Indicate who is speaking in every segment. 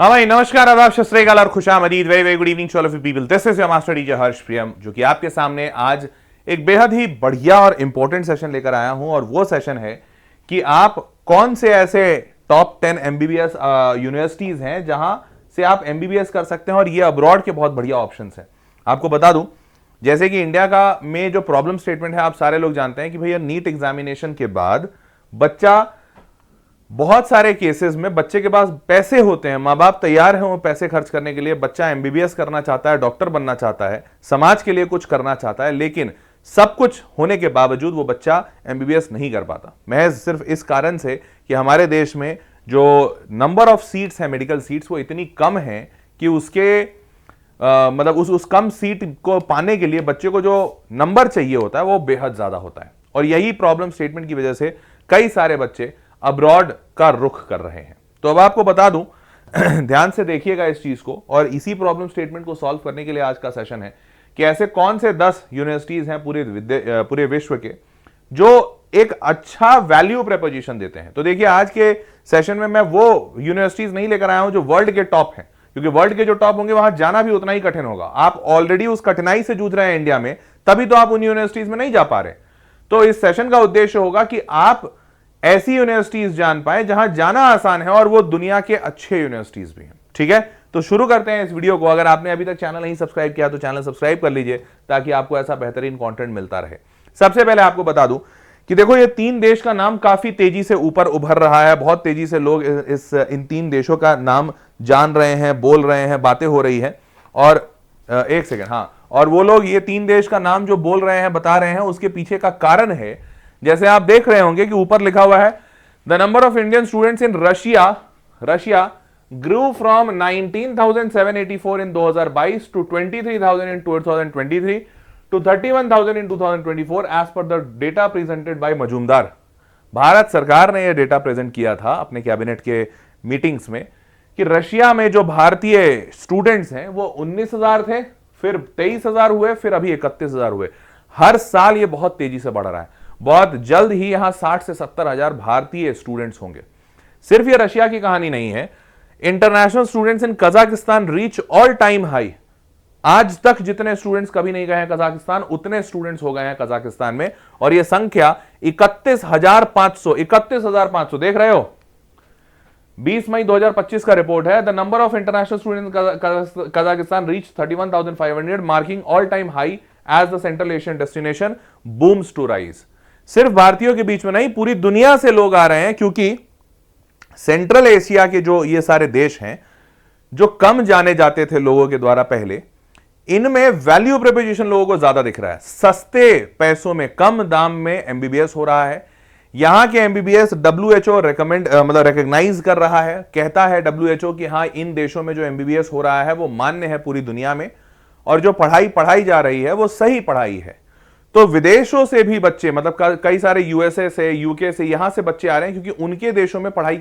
Speaker 1: हाँ भाई, नमस्कार, आदाब, सत श्री अकाल और खुशामदीद। Very very good evening to all of you people. This is your master DJ Harsh Priyam, जो कि आपके सामने आज एक बेहद ही बढ़िया और इंपॉर्टेंट सेशन लेकर आया हूं। और वो सेशन है कि आप कौन से ऐसे टॉप 10 एमबीबीएस यूनिवर्सिटीज हैं जहां से आप एमबीबीएस कर सकते हैं, और ये अब्रॉड के बहुत बढ़िया ऑप्शन हैं। आपको बता दूं, जैसे कि इंडिया का में जो प्रॉब्लम स्टेटमेंट है, आप सारे लोग जानते हैं कि भैया नीट एग्जामिनेशन के बाद बच्चा, बहुत सारे केसेस में बच्चे के पास पैसे होते हैं, माँ बाप तैयार हैं वो पैसे खर्च करने के लिए, बच्चा एमबीबीएस करना चाहता है, डॉक्टर बनना चाहता है, समाज के लिए कुछ करना चाहता है, लेकिन सब कुछ होने के बावजूद वो बच्चा एमबीबीएस नहीं कर पाता। महज सिर्फ इस कारण से कि हमारे देश में जो नंबर ऑफ सीट्स है, मेडिकल सीट्स, वो इतनी कम है कि उसके मतलब उस कम सीट को पाने के लिए बच्चे को जो नंबर चाहिए होता है वो बेहद ज्यादा होता है। और यही प्रॉब्लम स्टेटमेंट की वजह से कई सारे बच्चे अब्रॉड का रुख कर रहे हैं। तो अब आपको बता दूं, ध्यान से देखिएगा इस चीज को, और इसी प्रॉब्लम स्टेटमेंट को सॉल्व करने के लिए आज का सेशन है कि ऐसे कौन से 10 यूनिवर्सिटीज हैं पूरे विश्व के जो एक अच्छा वैल्यू प्रपोजिशन देते हैं। तो देखिए, आज के सेशन में मैं वो यूनिवर्सिटीज नहीं लेकर आया हूं जो वर्ल्ड के टॉप हैं, क्योंकि वर्ल्ड के जो टॉप होंगे वहां जाना भी उतना ही कठिन होगा। आप ऑलरेडी उस कठिनाई से जूझ रहे हैं इंडिया में, तभी तो आप उन यूनिवर्सिटीज में नहीं जा पा रहे। तो इस सेशन का उद्देश्य होगा कि आप ऐसी यूनिवर्सिटीज जान पाए जहां जाना आसान है, और वो दुनिया के अच्छे यूनिवर्सिटीज भी हैं। ठीक है, तो शुरू करते हैं इस वीडियो को। अगर आपने अभी तक चैनल नहीं सब्सक्राइब किया तो चैनल सब्सक्राइब कर लीजिए, ताकि आपको ऐसा बेहतरीन कंटेंट मिलता रहे। सबसे पहले आपको बता दूं कि देखो, ये 3 देश का नाम काफी तेजी से ऊपर उभर रहा है। बहुत तेजी से लोग इन 3 देशों का नाम जान रहे हैं, बोल रहे हैं, बातें हो रही है। और एक सेकेंड, हाँ, और वो लोग ये 3 देश का नाम जो बोल रहे हैं, बता रहे हैं, उसके पीछे का कारण है, जैसे आप देख रहे होंगे कि ऊपर लिखा हुआ है, the number of Indian students in Russia grew from 19,784 in 2022 to 23,000 in 2023 to 31,000 in 2024 as per the data presented by Majumdar. Bharat सरकार ने यह डेटा प्रेजेंट किया था अपने कैबिनेट के मीटिंग्स में कि रशिया में जो भारतीय स्टूडेंट्स हैं वो 19,000 थे, फिर 23,000 हुए, फिर अभी 31,000 हुए। हर साल ये बहुत तेजी से बढ़ रहा है। बहुत जल्द ही यहां 60 से 70 हजार भारतीय स्टूडेंट्स होंगे। सिर्फ ये रशिया की कहानी नहीं है। International students in Kazakhstan reach all time high. आज तक जितने स्टूडेंट्स कभी नहीं गए हैं कजाकिस्तान, उतने स्टूडेंट्स हो गए हैं कजाकिस्तान में, और यह संख्या 31,500 देख रहे हो। 20 मई 2025 का रिपोर्ट है। The number of international students Kazakhstan reach 31,500, marking all time high as the central Asian destination booms to rise. सिर्फ भारतीयों के बीच में नहीं, पूरी दुनिया से लोग आ रहे हैं, क्योंकि सेंट्रल एशिया के जो ये सारे देश हैं जो कम जाने जाते थे लोगों के द्वारा पहले, इनमें वैल्यू प्रपोजिशन लोगों को ज्यादा दिख रहा है। सस्ते पैसों में, कम दाम में एमबीबीएस हो रहा है। यहां के एमबीबीएस WHO रिकॉग्नाइज कर रहा है, कहता है WHO कि हां, इन देशों में जो एमबीबीएस हो रहा है वो मान्य है पूरी दुनिया में, और जो पढ़ाई पढ़ाई जा रही है वो सही पढ़ाई है। तो विदेशों से भी बच्चे, मतलब कई सारे यूएसए से, यूके से, यहां से बच्चे आ रहे हैं, क्योंकि उनके देशों में पढ़ाई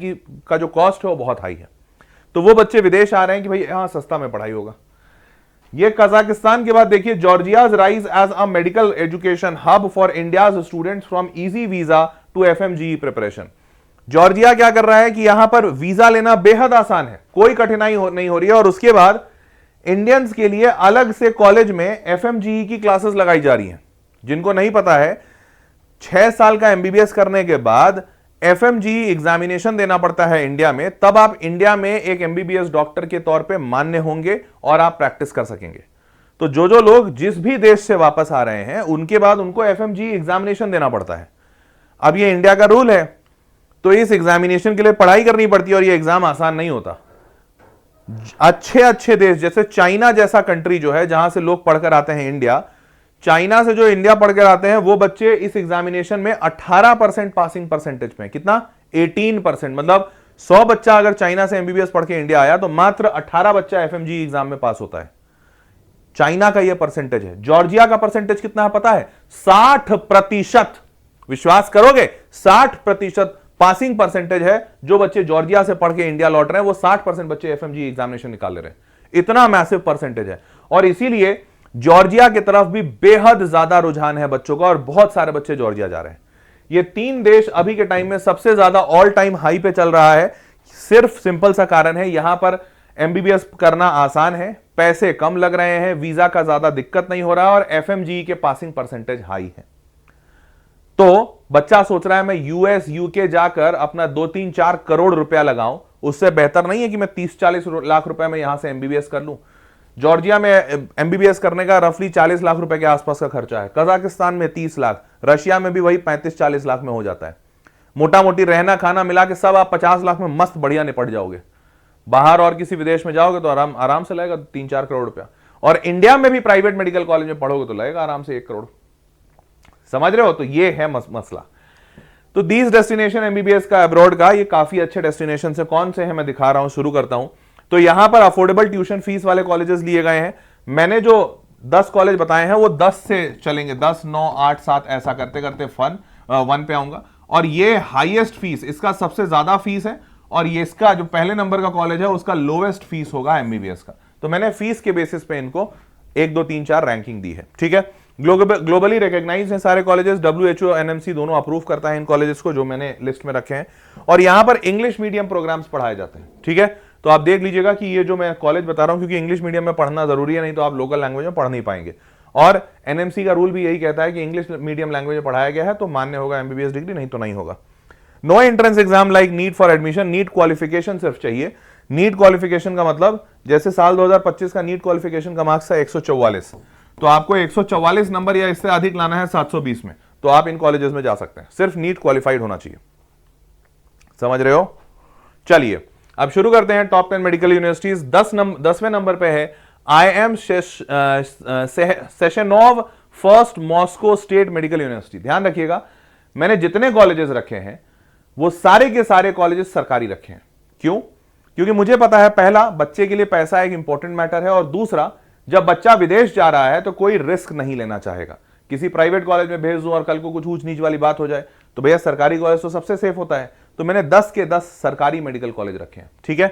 Speaker 1: का जो कॉस्ट है वो बहुत हाई है। तो वो बच्चे विदेश आ रहे हैं कि भाई यहां सस्ता में पढ़ाई होगा। ये कजाकिस्तान के बाद देखिए, Georgia's rise as a medical education hub for India's students from easy visa to FMGE preparation. Georgia क्या कर रहा है कि यहां पर वीजा लेना बेहद आसान है, कोई कठिनाई नहीं हो रही है, और उसके बाद इंडियंस के लिए अलग से कॉलेज में FMGE की क्लासेस लगाई जा रही हैं। जिनको नहीं पता है, 6 साल का एमबीबीएस करने के बाद FMGE एग्जामिनेशन देना पड़ता है इंडिया में, तब आप इंडिया में एक एमबीबीएस डॉक्टर के तौर पे मान्य होंगे और आप प्रैक्टिस कर सकेंगे। तो जो लोग जिस भी देश से वापस आ रहे हैं, उनके बाद उनको FMGE एग्जामिनेशन देना पड़ता है। अब ये इंडिया का रूल है, तो इस एग्जामिनेशन के लिए पढ़ाई करनी पड़ती है, और ये एग्जाम आसान नहीं होता। अच्छे देश जैसे चाइना जैसा कंट्री जो है, जहां से लोग पढ़कर आते हैं इंडिया, चाइना से जो इंडिया पढ़कर आते हैं वो बच्चे इस एग्जामिनेशन में 18% पासिंग परसेंटेज में, कितना, 18%। मतलब 100 बच्चा अगर चाइना से एमबीबीएस पढ़ के इंडिया आया तो मात्र 18 बच्चा FMGE एग्जाम में पास होता है। चाइना का यह परसेंटेज है। जॉर्जिया का परसेंटेज कितना है पता है? 60%। विश्वास करोगे, 60% पासिंग परसेंटेज है। जो बच्चे जॉर्जिया से पढ़ के इंडिया लौट रहे हैं वो 60% बच्चे FMGE एग्जामिनेशन निकाल ले रहे हैं। इतना मैसिव परसेंटेज है, और इसीलिए जॉर्जिया की तरफ भी बेहद ज्यादा रुझान है बच्चों का, और बहुत सारे बच्चे जॉर्जिया जा रहे हैं। ये 3 देश अभी के टाइम में सबसे ज्यादा ऑल टाइम हाई पे चल रहा है। सिर्फ सिंपल सा कारण है, यहां पर एमबीबीएस करना आसान है, पैसे कम लग रहे हैं, वीजा का ज्यादा दिक्कत नहीं हो रहा और एफएमजी के पासिंग परसेंटेज हाई है। तो बच्चा सोच रहा है मैं यूएस यूके जाकर अपना 2-3-4 करोड़ रुपया लगाऊं, उससे बेहतर नहीं है कि मैं 30-40 लाख रुपए में यहां से एमबीबीएस कर लूं। जॉर्जिया में एमबीबीएस करने का रफली 40 लाख रुपए के आसपास का खर्चा है, कजाकिस्तान में 30 लाख, रशिया में भी वही 35-40 लाख में हो जाता है। मोटा मोटी रहना खाना मिला के सब आप 50 लाख में मस्त बढ़िया निपट जाओगे। बाहर और किसी विदेश में जाओगे तो आराम से लगेगा 3-4 करोड़ रुपया, और इंडिया में भी प्राइवेट मेडिकल कॉलेज में पढ़ोगे तो लगेगा आराम से 1 करोड़। समझ रहे हो? तो ये है मसला। तो दीज डेस्टिनेशन एमबीबीएस का अब्रॉड का, ये काफी अच्छे डेस्टिनेशन से कौन से हैं मैं दिखा रहा हूं, शुरू करता हूं। तो यहां पर अफोर्डेबल ट्यूशन फीस वाले कॉलेजेस लिए गए हैं। मैंने जो 10 कॉलेज बताए हैं वो 10 से चलेंगे, 10, 9, 8, 7 ऐसा करते करते 1 पे आऊंगा। और ये हाईएस्ट फीस, इसका सबसे ज्यादा फीस है, और ये इसका जो पहले नंबर का कॉलेज है उसका लोवेस्ट फीस होगा एमबीबीएस का। तो मैंने फीस के बेसिस पे इनको 1, 2, 3, 4 रैंकिंग दी है। ठीक है, ग्लोबली रिकॉग्नाइज्ड हैं सारे कॉलेजेस, WHO एनएमसी दोनों अप्रूव करता है इन कॉलेजेस को जो मैंने लिस्ट में रखे हैं। और यहां पर इंग्लिश मीडियम प्रोग्राम्स पढ़ाए जाते हैं। ठीक है, तो आप देख लीजिएगा कि ये जो मैं कॉलेज बता रहा हूं, क्योंकि इंग्लिश मीडियम में पढ़ना जरूरी है, नहीं तो आप लोकल लैंग्वेज में पढ़ नहीं पाएंगे। और एनएमसी का रूल भी यही कहता है कि इंग्लिश मीडियम लैंग्वेज में पढ़ाया गया है तो मान्य होगा एमबीबीएस डिग्री, नहीं तो नहीं होगा। No entrance exam like NEET for admission, NEET qualification सिर्फ चाहिए। नीट क्वालिफिकेशन का मतलब जैसे साल 2025 का नीट क्वालिफिकेशन का मार्क्स था 144, तो आपको 144 नंबर या इससे अधिक लाना है 720 में, तो आप इन कॉलेजेस में जा सकते हैं। सिर्फ नीट क्वालिफाइड होना चाहिए। समझ रहे हो? चलिए अब शुरू करते हैं टॉप 10 मेडिकल यूनिवर्सिटीज। 10वें नंबर पे है IM Sechenov first Moscow state medical university. ध्यान रखिएगा, मैंने जितने कॉलेजेस रखे हैं वो सारे के सारे कॉलेजेस सरकारी रखे हैं। क्यों? क्योंकि मुझे पता है, पहला, बच्चे के लिए पैसा एक इंपॉर्टेंट मैटर है, और दूसरा, जब बच्चा विदेश जा रहा है तो कोई रिस्क नहीं लेना चाहेगा। किसी प्राइवेट कॉलेज में भेज दूं और कल को कुछ ऊंच नीच वाली बात हो जाए, तो भैया सरकारी कॉलेज तो सबसे सेफ होता है। तो मैंने 10 के 10 सरकारी मेडिकल कॉलेज रखे हैं। ठीक है,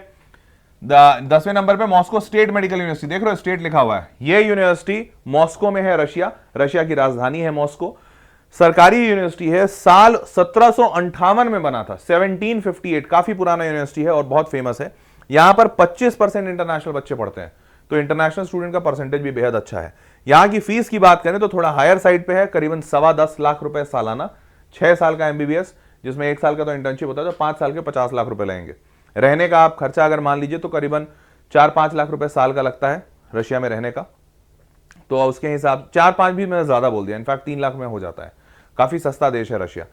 Speaker 1: 10वें नंबर पे मॉस्को स्टेट मेडिकल यूनिवर्सिटी, देख रहे हो स्टेट लिखा हुआ है। यह यूनिवर्सिटी मॉस्को में है, रशिया की राजधानी है मॉस्को। सरकारी यूनिवर्सिटी है, साल 1758 में बना था, 1758, काफी पुराना यूनिवर्सिटी है और बहुत फेमस है। यहां पर 25% इंटरनेशनल बच्चे पढ़ते हैं, तो इंटरनेशनल स्टूडेंट का परसेंटेज भी बेहद अच्छा है। यहां की फीस की बात करें तो थोड़ा हायर साइड पे है, करीबन 10.25 लाख रुपए सालाना। 6 साल का एमबीबीएस, जिसमें 1 साल का तो इंटर्नशिप होता है, तो 5 साल के 50 लाख रुपए लगेंगे। रहने का आप खर्चा अगर मान लीजिए तो करीबन 4-5 लाख रुपए साल का लगता है रशिया में रहने का। तो उसके हिसाब 4-5 भी मैंने ज्यादा बोल दिया, इनफैक्ट 3 लाख में हो जाता है। काफी सस्ता देश है रशिया।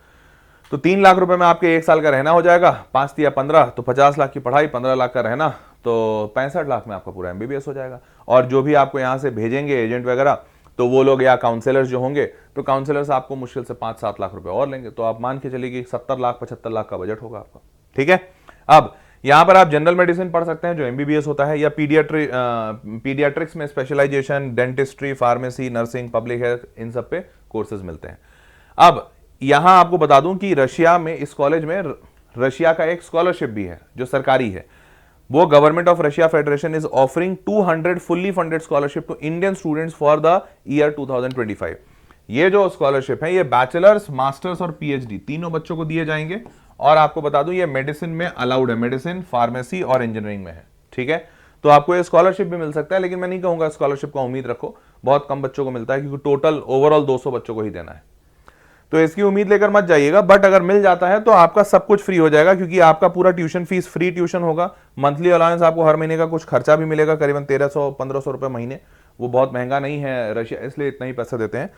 Speaker 1: तो 3 लाख रुपए में आपके 1 साल का रहना हो जाएगा, 5 या 15 तो 50 लाख की पढ़ाई, 15 लाख का रहना, तो 65 लाख में आपका पूरा एमबीबीएस हो जाएगा। और जो भी आपको यहां से भेजेंगे एजेंट वगैरह, तो वो लोग या काउंसलर्स जो होंगे, तो काउंसलर्स आपको मुश्किल से 5-7 लाख रुपए और लेंगे। तो आप मान के चलिए कि 70 लाख 75 लाख का बजट होगा आपका। ठीक है, अब यहां पर आप जनरल मेडिसिन पढ़ सकते हैं जो एमबीबीएस होता है, या पीडियाट्रिक्स में specialisation, dentistry, pharmacy, nursing, public health, इन सब पे कोर्सेज मिलते हैं। अब यहां आपको बता दूं कि रशिया में, इस कॉलेज में रशिया का एक स्कॉलरशिप भी है जो सरकारी है। वो government of Russia federation is offering 200 fully funded scholarship to Indian students for the year 2025। ये जो स्कॉलरशिप है ये बैचलर्स, मास्टर्स और पीएचडी तीनों बच्चों को दिए जाएंगे। और आपको बता दूं ये मेडिसिन में अलाउड है, मेडिसिन, फार्मेसी और इंजीनियरिंग में है। ठीक है, तो आपको ये स्कॉलरशिप भी मिल सकता है, लेकिन मैं नहीं कहूंगा स्कॉलरशिप का उम्मीद रखो, बहुत कम बच्चों को मिलता है, क्योंकि टोटल ओवरऑल 200 बच्चों को ही देना है। तो इसकी उम्मीद लेकर मत जाइएगा, बट अगर मिल जाता है तो आपका सब कुछ फ्री हो जाएगा, क्योंकि आपका पूरा ट्यूशन फीस फ्री ट्यूशन होगा। मंथली अलाउंस आपको हर महीने का कुछ खर्चा भी मिलेगा, करीबन 1300-1500 रुपए महीने। वो बहुत महंगा नहीं है रशिया, इसलिए इतना ही पैसा देते हैं।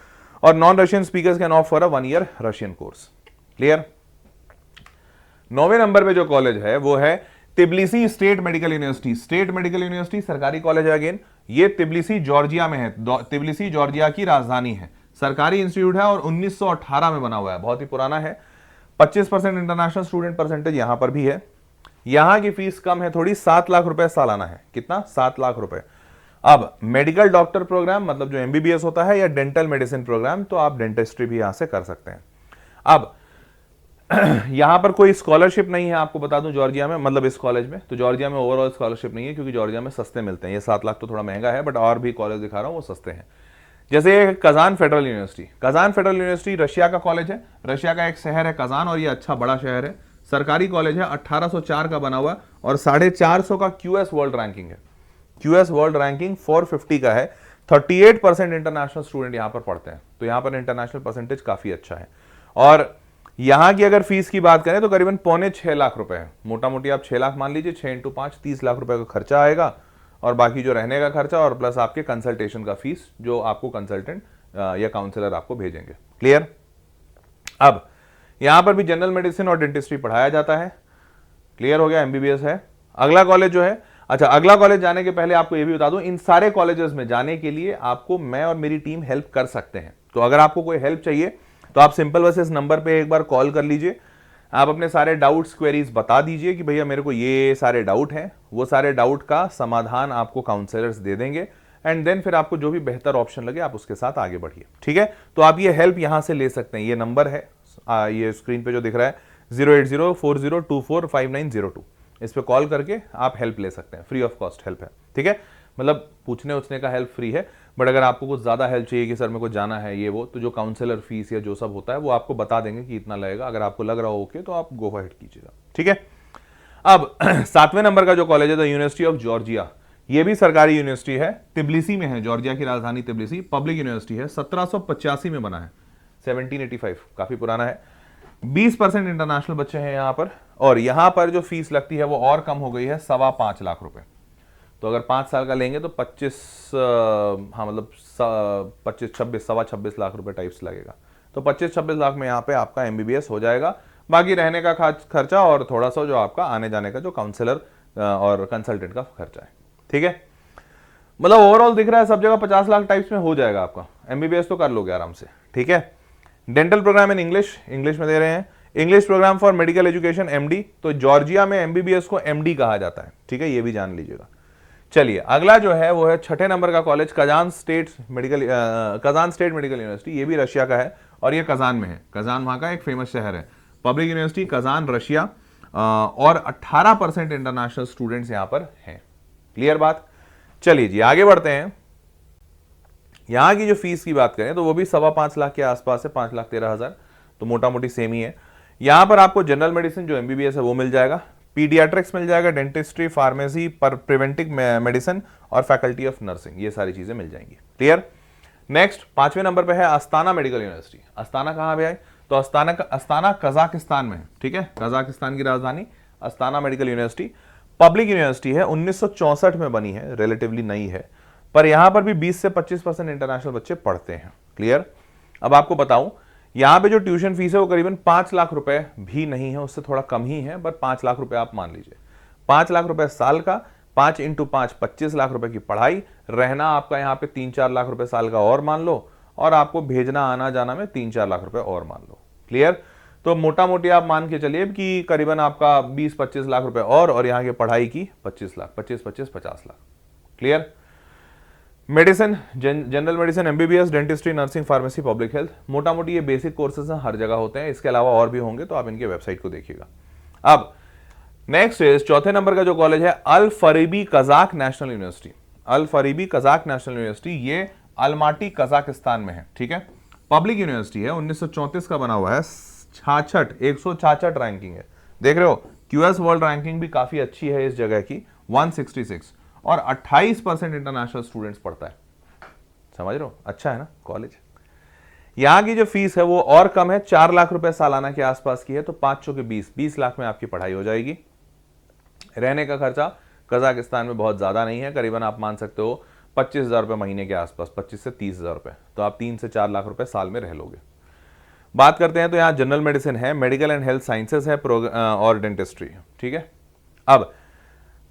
Speaker 1: और non Russian speakers can opt for a 1 year Russian course. Clear? 9वें नंबर पे जो कॉलेज है वो है Tbilisi state medical university. State medical university सरकारी कॉलेज है अगेन। ये तिब्लिसी जॉर्जिया में है, तिब्लिसी जॉर्जिया की राजधानी है। सरकारी इंस्टीट्यूट है और 1918 में बना हुआ है, बहुत ही पुराना है। 25% इंटरनेशनल स्टूडेंट परसेंटेज यहां पर भी है। यहां की फीस कम है थोड़ी, 7 लाख रुपए सालाना है। कितना? 7 लाख रुपए। अब मेडिकल डॉक्टर प्रोग्राम, मतलब जो एमबीबीएस होता है, या डेंटल मेडिसिन प्रोग्राम, तो आप डेंटिस्ट्री भी यहां से कर सकते हैं। अब यहां पर कोई स्कॉलरशिप नहीं है, आपको बता दूं जॉर्जिया में, मतलब इस कॉलेज में। तो जॉर्जिया में ओवरऑल स्कॉलरशिप नहीं है, क्योंकि जॉर्जिया में सस्ते मिलते हैं। ये 7 लाख तो थोड़ा महंगा है, बट और भी कॉलेज दिखा रहा हूं वो सस्ते हैं। जैसे Kazan federal university. Kazan federal university Russia का कॉलेज है, रशिया का एक शहर है कजान, और ये अच्छा बड़ा शहर है, सरकारी कॉलेज है, 1804 का बना हुआ और 450 का क्यूएस वर्ल्ड रैंकिंग है। क्यूएस वर्ल्ड रैंकिंग 450 का है। 38% इंटरनेशनल स्टूडेंट यहां पर पढ़ते हैं, तो यहां पर इंटरनेशनल परसेंटेज काफी अच्छा है। और यहां की अगर फीस की बात करें तो करीबन 5.25 लाख रुपए है। मोटा मोटी आप 6 लाख मान लीजिए, 6 इंटू 5 30 लाख रुपए का खर्चा आएगा, और बाकी जो रहने का खर्चा और प्लस आपके कंसल्टेशन का फीस जो आपको कंसल्टेंट या काउंसलर आपको भेजेंगे। क्लियर? अब यहां पर भी जनरल मेडिसिन और डेंटिस्ट्री पढ़ाया जाता है। क्लियर हो गया? एमबीबीएस है। अगला कॉलेज जो है, अच्छा अगला कॉलेज जाने के पहले आपको यह भी बता दूं, इन सारे कॉलेजेस में जाने के लिए आपको मैं और मेरी टीम हेल्प कर सकते हैं। तो अगर आपको कोई हेल्प चाहिए तो आप सिंपल बस इस नंबर पे एक बार कॉल कर लीजिए। आप अपने सारे डाउट्स क्वेरीज बता दीजिए कि भैया मेरे को ये सारे डाउट हैं, वो सारे डाउट का समाधान आपको काउंसलर्स दे देंगे, एंड देन फिर आपको जो भी बेहतर ऑप्शन लगे आप उसके साथ आगे बढ़िए। ठीक है? तो आप ये हेल्प यहां से ले सकते हैं। ये नंबर है, ये स्क्रीन पे जो दिख रहा है 08040245902, इस पे कॉल करके आप हेल्प ले सकते हैं। फ्री ऑफ कॉस्ट हेल्प है। ठीक है? मतलब पूछने उछने का हेल्प फ्री है, बट अगर आपको कुछ ज्यादा हेल्प चाहिए कि सर मेरे को जाना है ये वो, तो जो काउंसलर फीस या जो सब होता है वो आपको बता देंगे कि इतना लगेगा। अगर आपको लग रहा हो ओके तो आप गो अहेड कीजिएगा। ठीक है? अब 7वें नंबर का जो कॉलेज है द यूनिवर्सिटी ऑफ जॉर्जिया, ये भी सरकारी यूनिवर्सिटी है, तिब्लिसी में है, जॉर्जिया की राजधानी तिब्लिसी, पब्लिक यूनिवर्सिटी है, 1785 में बना है, 1785, काफी पुराना है। 20% इंटरनेशनल बच्चे हैं यहाँ पर, और यहाँ पर जो फीस लगती है वो और कम हो गई है, 5.25 लाख रुपए। तो अगर 5 साल का लेंगे तो 26 लाख रुपए टाइप्स लगेगा। तो 25-26 लाख में यहाँ पे आपका एमबीबीएस हो जाएगा। बाकी रहने का खर्चा और थोड़ा सा जो आपका आने जाने का जो काउंसलर और कंसल्टेंट का खर्चा है। ठीक है? मतलब ओवरऑल दिख रहा है सब जगह 50 लाख टाइप्स में हो जाएगा आपका। एमबीबीएस तो कर लोगे आराम से। ठीक है? डेंटल प्रोग्राम इन इंग्लिश में दे रहे हैं। English program for medical education MD, तो जॉर्जिया में एमबीबीएस को एमडी कहा जाता है। ठीक है? ये भी जान लीजिएगा। चलिए अगला जो है वो है 6ठे नंबर का college Kazan state medical university. ये भी रशिया का है और ये कजान में है। कजान वहां का एक फेमस शहर है। पब्लिक यूनिवर्सिटी कजान रशिया, और 18% इंटरनेशनल स्टूडेंट्स यहां पर हैं। क्लियर बात? चलिए जी आगे बढ़ते हैं। यहां की जो फीस की बात करें तो वो भी 5.25 लाख के आसपास है, 5,13,000, तो मोटा मोटी सेम ही है। यहां पर आपको जनरल मेडिसिन जो एमबीबीएस है वो मिल जाएगा, पीडियाट्रिक्स मिल जाएगा, डेंटिस्ट्री, फार्मेसी, प्रिवेंटिव मेडिसिन और फैकल्टी ऑफ नर्सिंग, ये सारी चीजें मिल जाएंगी। क्लियर? नेक्स्ट 5वें नंबर पे है अस्ताना मेडिकल यूनिवर्सिटी। अस्ताना कहां पे है? तो अस्ताना कजाकिस्तान में है। ठीक है? कजाकिस्तान की राजधानी Astana medical university, public university है, 1964 में बनी है, रिलेटिवली नई है, पर यहां पर भी 20 से 25% इंटरनेशनल बच्चे पढ़ते हैं। क्लियर? अब आपको बताऊं यहां पे जो ट्यूशन फीस है वो करीबन 5 लाख रुपए भी नहीं है, उससे थोड़ा कम ही है, बट 5 लाख रुपए आप मान लीजिए। 5 लाख रुपए साल का, 5 इंटू 5 25 लाख रुपए की पढ़ाई, रहना आपका यहाँ पे 3-4 लाख रुपए साल का और मान लो, और आपको भेजना आना जाना में 3-4 लाख रुपए और मान लो। क्लियर? तो मोटा मोटी आप मान के चलिए कि करीबन आपका 20-25 लाख रुपए और यहाँ की पढ़ाई की 25 lakh, 50 lakh. Clear? Medicine, general medicine, MBBS, dentistry, nursing, pharmacy, public health, मोटा मोटी ये बेसिक कोर्सेज हैं, हर जगह होते हैं। इसके अलावा और भी होंगे तो आप इनके वेबसाइट को देखिएगा। अब नेक्स्ट इज 4थे नंबर का जो कॉलेज है अल फरीबी कजाक नेशनल यूनिवर्सिटी। अल फरीबी कजाक नेशनल यूनिवर्सिटी, ये अलमाटी कजाकिस्तान में है। ठीक है? पब्लिक यूनिवर्सिटी है, 1934 का बना हुआ है, 166 रैंकिंग है। देख रहे हो? क्यूएस वर्ल्ड रैंकिंग भी काफी अच्छी है इस जगह की, 166, और 28% इंटरनेशनल स्टूडेंट्स पढ़ता है। समझ रहे हो? अच्छा है ना कॉलेज। यहां की जो फीस है वो और कम है, 4 लाख रुपए सालाना के आसपास की है, तो 5 चौके 20 लाख में आपकी पढ़ाई हो जाएगी। रहने का खर्चा कजाकिस्तान में बहुत ज्यादा नहीं है, करीबन आप मान सकते हो 25,000 रुपए महीने के आसपास, 25 से 30,000 रुपए, तो आप 3 से 4 लाख रुपए साल में रह लोगे। बात करते हैं तो यहाँ जनरल मेडिसिन है, मेडिकल एंड हेल्थ साइंसेस है, और डेंटिस्ट्री। ठीक है? अब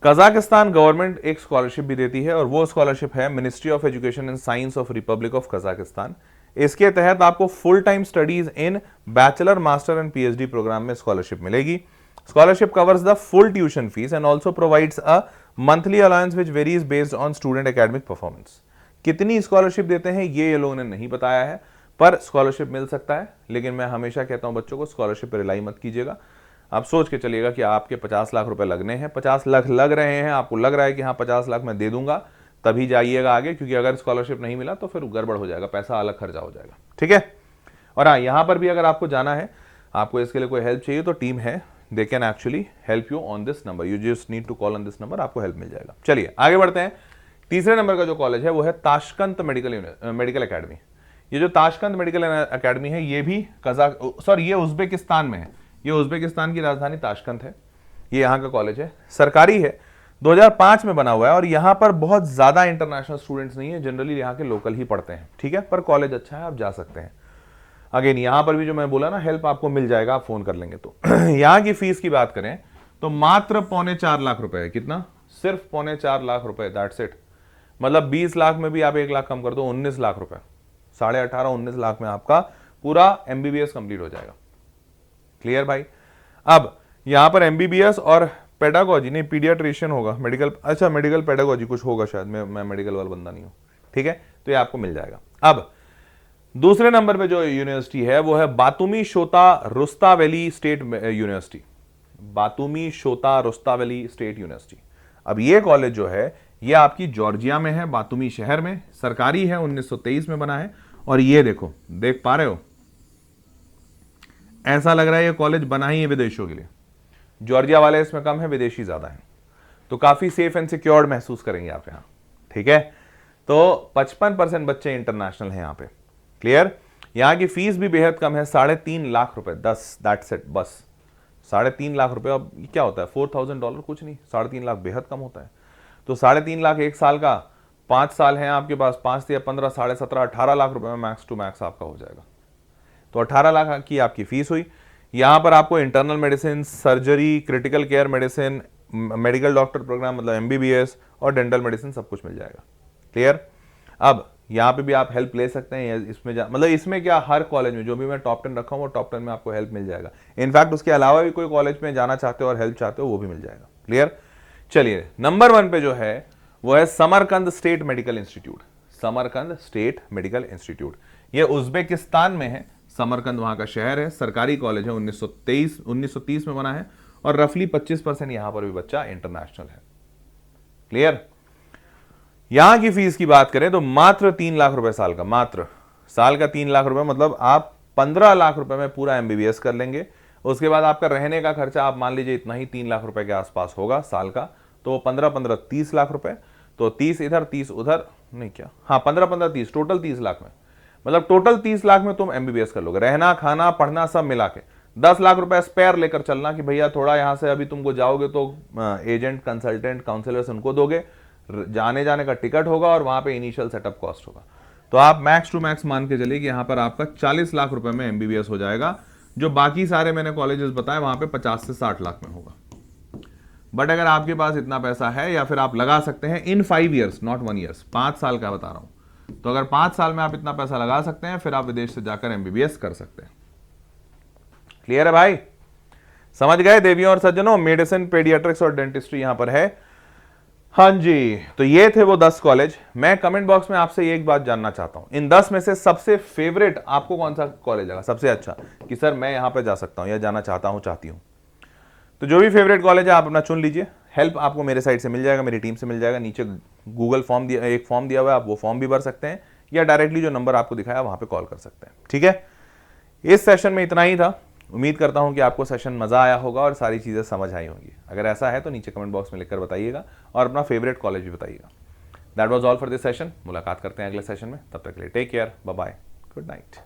Speaker 1: कजाकिस्तान गवर्नमेंट एक स्कॉलरशिप भी देती है, और वो स्कॉलरशिप है ministry of education and science of republic of Kazakhstan. इसके तहत आपको full time studies in bachelor, master and PhD program में स्कॉलरशिप मिलेगी। Scholarship covers the full tuition fees and also provides a monthly allowance which varies based on student academic performance. कितनी scholarship देते हैं ये लोगों ने नहीं बताया है, पर स्कॉलरशिप मिल सकता है। लेकिन मैं हमेशा कहता हूं बच्चों को स्कॉलरशिप पर रिलाई मत कीजिएगा। आप सोच के चलिएगा कि आपके 50 लाख रुपए लगने हैं, 50 लाख लग रहे हैं, आपको लग रहा है कि हाँ 50 लाख मैं दे दूंगा, तभी जाइएगा आगे, क्योंकि अगर स्कॉलरशिप नहीं मिला तो फिर गड़बड़ हो जाएगा, पैसा अलग खर्चा हो जाएगा। ठीक है? और हाँ, यहां पर भी अगर आपको जाना है, आपको इसके लिए कोई हेल्प चाहिए तो टीम है, they can actually help you on this number, you just need to call on this number, आपको हेल्प मिल जाएगा। चलिए आगे बढ़ते हैं। तीसरे नंबर का जो कॉलेज है वो है ताशकंद मेडिकल एकेडमी। ये जो ताशकंद मेडिकल एकेडमी है ये भी ये उज्बेकिस्तान में है। ये उज्बेकिस्तान की राजधानी ताशकंद है। ये यहाँ का कॉलेज है, सरकारी है, 2005 में बना हुआ है और यहाँ पर बहुत ज़्यादा इंटरनेशनल स्टूडेंट्स नहीं है, जनरली यहाँ के लोकल ही पढ़ते हैं, ठीक है, पर कॉलेज अच्छा है, आप जा सकते हैं। अगेन यहाँ पर भी जो मैं बोला ना, हेल्प आपको मिल जाएगा, आप फोन कर लेंगे तो। यहाँ की फीस की बात करें तो मात्र 3.25 लाख रुपए है। कितना? सिर्फ 3.25 लाख रुपए, दैट्स इट। मतलब 20 लाख में भी आप 1 लाख कम कर दो, 19 लाख रुपए, 18.5-19 लाख में आपका पूरा एमबीबीएस कंप्लीट हो जाएगा। क्लियर भाई? अब यहां पर एमबीबीएस और पेडागोजी नहीं, पीडियाट्रिशियन होगा, मेडिकल, अच्छा मेडिकल पेडागोजी कुछ होगा शायद, मैं मेडिकल वाला बंदा नहीं हूं, ठीक है, तो ये आपको मिल जाएगा। अब दूसरे नंबर पे जो यूनिवर्सिटी है वो है Batumi Shota Rustaveli state university, Batumi Shota Rustaveli state university. अब ये कॉलेज जो है ये आपकी जॉर्जिया में है, बातुमी शहर में, सरकारी है, 1923 में बना है। और ये देखो, देख पा रहे हो, ऐसा लग रहा है ये कॉलेज बना ही है विदेशों के लिए। जॉर्जिया वाले इसमें कम है, विदेशी ज्यादा है, तो काफी सेफ एंड सिक्योर्ड महसूस करेंगे आप यहाँ, ठीक है। तो 55% बच्चे इंटरनेशनल हैं यहाँ पे। क्लियर? यहाँ की फीस भी बेहद कम है, 3.5 लाख रुपए, 10, दैट्स इट, बस 3.5 लाख रुपए। अब क्या होता है, $4,000, कुछ नहीं, 3.5 लाख बेहद कम होता है। तो 3.5 लाख एक साल का, 5 साल हैं आपके पास, 5 या 15, 17.5, 18 लाख रुपए में मैक्स टू मैक्स आपका हो जाएगा। तो 18 लाख की आपकी फीस हुई। यहां पर आपको internal medicine, surgery, critical care medicine, medical doctor program मतलब एमबीबीएस और डेंटल मेडिसिन सब कुछ मिल जाएगा। क्लियर? अब यहां पे भी आप हेल्प ले सकते हैं, इसमें मतलब इसमें क्या, हर कॉलेज में जो भी मैं टॉप 10 रखा हूं वो टॉप 10 में आपको हेल्प मिल जाएगा। इनफैक्ट उसके अलावा भी कोई कॉलेज में जाना चाहते हो और हेल्प चाहते हो वो भी मिल जाएगा। क्लियर? चलिए नंबर 1 पे जो है वो है Samarkand state medical institute. Samarkand state medical institute, ये उज्बेकिस्तान में है, समरकंद वहां का शहर है, सरकारी कॉलेज है, 1930 में बना है और रफली 25% यहां पर भी बच्चा इंटरनेशनल है। क्लियर? यहां की फीस की बात करें तो मात्र 3 लाख रुपए साल का, मात्र साल का 3 लाख रुपए, मतलब आप 15 लाख रुपए में पूरा एमबीबीएस कर लेंगे। उसके बाद आपका रहने का खर्चा आप मान लीजिए इतना ही 3 लाख रुपए के आसपास होगा साल का, तो 15-15 30 लाख रुपए, तो 30 इधर 30 उधर, नहीं क्या, हाँ 15-15 30, टोटल 30 लाख में, मतलब टोटल 30 लाख में तुम एमबीबीएस कर लोगे, रहना खाना पढ़ना सब मिला के। 10 लाख रुपए स्पेयर लेकर चलना कि भैया थोड़ा यहां से अभी तुमको जाओगे तो एजेंट, कंसल्टेंट, काउंसलर्स उनको दोगे, जाने जाने का टिकट होगा और वहां पे इनिशियल सेटअप कॉस्ट होगा। तो आप मैक्स टू मैक्स मान के चलिए कि यहां पर आपका 40 लाख रुपए में एमबीबीएस हो जाएगा, जो बाकी सारे मैंने कॉलेजेस बताए वहां पे 50 से 60 लाख में होगा। बट अगर आपके पास इतना पैसा है, या फिर आप लगा सकते हैं इन 5 ईयर्स, नॉट 1 ईयर्स, 5 साल का बता रहा हूं, तो अगर 5 साल में आप इतना पैसा लगा सकते हैं, फिर आप विदेश से जाकर एमबीबीएस कर सकते हैं। क्लियर है भाई? समझ गए देवियों और सज्जनों? मेडिसिन, पेडियाट्रिक्स और डेंटिस्ट्री यहां पर है। हाँ जी, तो ये थे वो 10 कॉलेज। मैं कमेंट बॉक्स में आपसे एक बात जानना चाहता हूं, इन 10 में से सबसे फेवरेट आपको कौन सा कॉलेज लगा, सबसे अच्छा, कि सर मैं यहां पे जा सकता हूं या जाना चाहता हूं, चाहती हूं। तो जो भी फेवरेट कॉलेज है आप अपना चुन लीजिए। हेल्प आपको मेरे साइड से मिल जाएगा, मेरी टीम से मिल जाएगा। नीचे गूगल फॉर्म दिया, एक फॉर्म दिया हुआ है, आप वो फॉर्म भी भर सकते हैं, या डायरेक्टली जो नंबर आपको दिखाया वहां पे कॉल कर सकते हैं। ठीक है, इस सेशन में इतना ही था। उम्मीद करता हूं कि आपको सेशन मजा आया होगा और सारी चीजें समझ आई होंगी। अगर ऐसा है तो नीचे कमेंट बॉक्स में लिखकर बताइएगा और अपना फेवरेट कॉलेज भी बताइएगा। That was all for this session. मुलाकात करते हैं अगले सेशन में, तब तक के लिए take care, bye bye, good night.